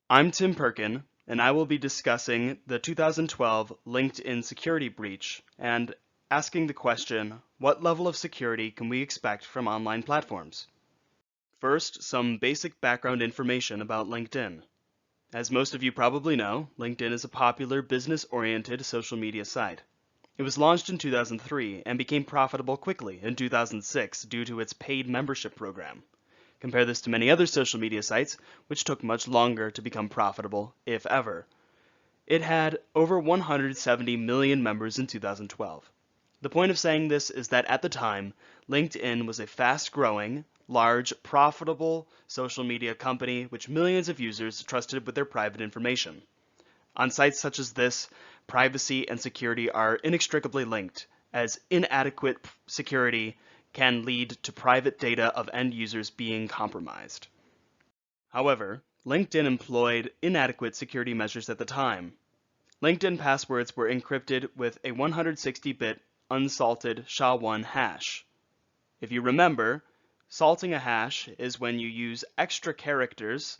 I'm Tim Perkin, and I will be discussing the 2012 LinkedIn security breach and asking the question, what level of security can we expect from online platforms? First, some basic background information about LinkedIn. As most of you probably know, LinkedIn is a popular business-oriented social media site. It was launched in 2003 and became profitable quickly in 2006 due to its paid membership program. Compare this to many other social media sites, which took much longer to become profitable, if ever. It had over 170 million members in 2012. The point of saying this is that at the time, LinkedIn was a fast-growing, large, profitable social media company which millions of users trusted with their private information. On sites such as this, privacy and security are inextricably linked, as inadequate security can lead to private data of end users being compromised. However, LinkedIn employed inadequate security measures at the time. LinkedIn passwords were encrypted with a 160-bit unsalted SHA-1 hash. If you remember, salting a hash is when you use extra characters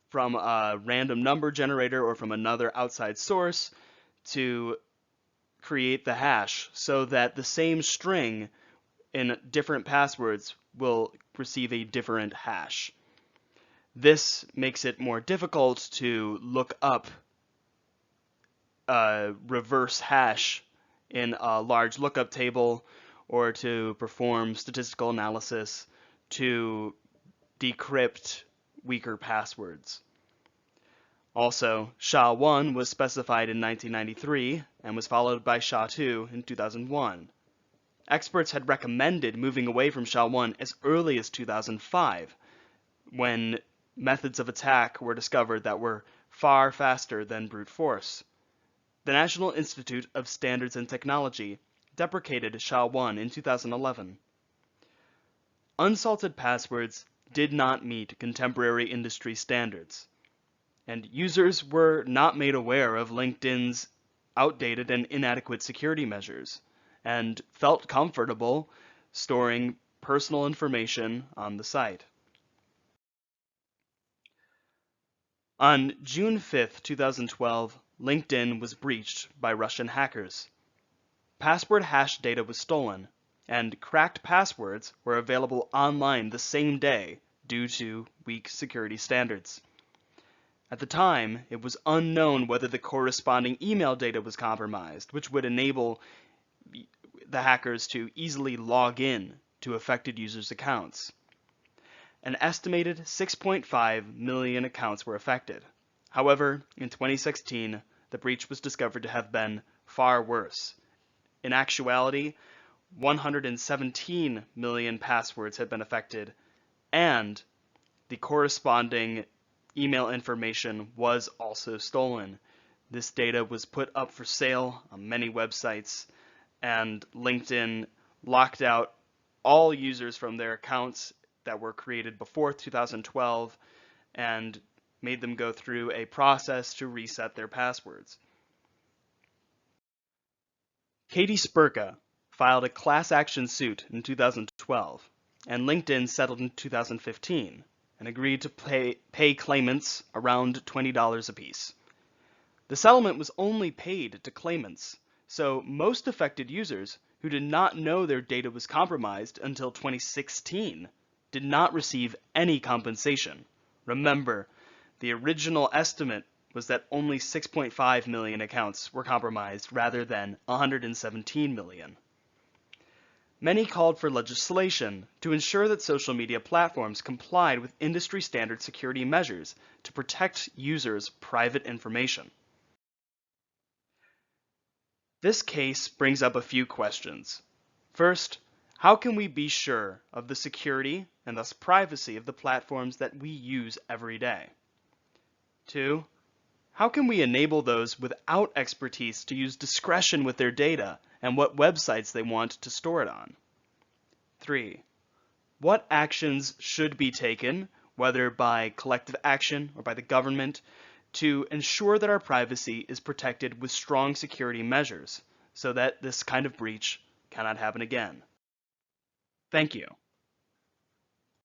from a random number generator or from another outside source to create the hash so that the same string in different passwords will receive a different hash. This makes it more difficult to look up a reverse hash in a large lookup table or to perform statistical analysis to decrypt weaker passwords. Also, SHA-1 was specified in 1993 and was followed by SHA-2 in 2001. Experts had recommended moving away from SHA-1 as early as 2005, when methods of attack were discovered that were far faster than brute force. The National Institute of Standards and Technology deprecated SHA-1 in 2011. Unsalted passwords did not meet contemporary industry standards, and users were not made aware of LinkedIn's outdated and inadequate security measures, and felt comfortable storing personal information on the site. On June 5, 2012, LinkedIn was breached by Russian hackers. Password hash data was stolen, and cracked passwords were available online the same day due to weak security standards. At the time, it was unknown whether the corresponding email data was compromised, which would enable the hackers to easily log in to affected users' accounts. An estimated 6.5 million accounts were affected. However, in 2016, the breach was discovered to have been far worse. In actuality, 117 million passwords had been affected, and the corresponding email information was also stolen. This data was put up for sale on many websites, and LinkedIn locked out all users from their accounts that were created before 2012 and made them go through a process to reset their passwords. Katie Spurka filed a class action suit in 2012, and LinkedIn settled in 2015 and agreed to pay claimants around $20 apiece. The settlement was only paid to claimants, so most affected users who did not know their data was compromised until 2016 did not receive any compensation. Remember, the original estimate was that only 6.5 million accounts were compromised rather than 117 million. Many called for legislation to ensure that social media platforms complied with industry standard security measures to protect users' private information. This case brings up a few questions. First, how can we be sure of the security and thus privacy of the platforms that we use every day? 2, how can we enable those without expertise to use discretion with their data and what websites they want to store it on? 3, what actions should be taken, whether by collective action or by the government, to ensure that our privacy is protected with strong security measures so that this kind of breach cannot happen again? Thank you.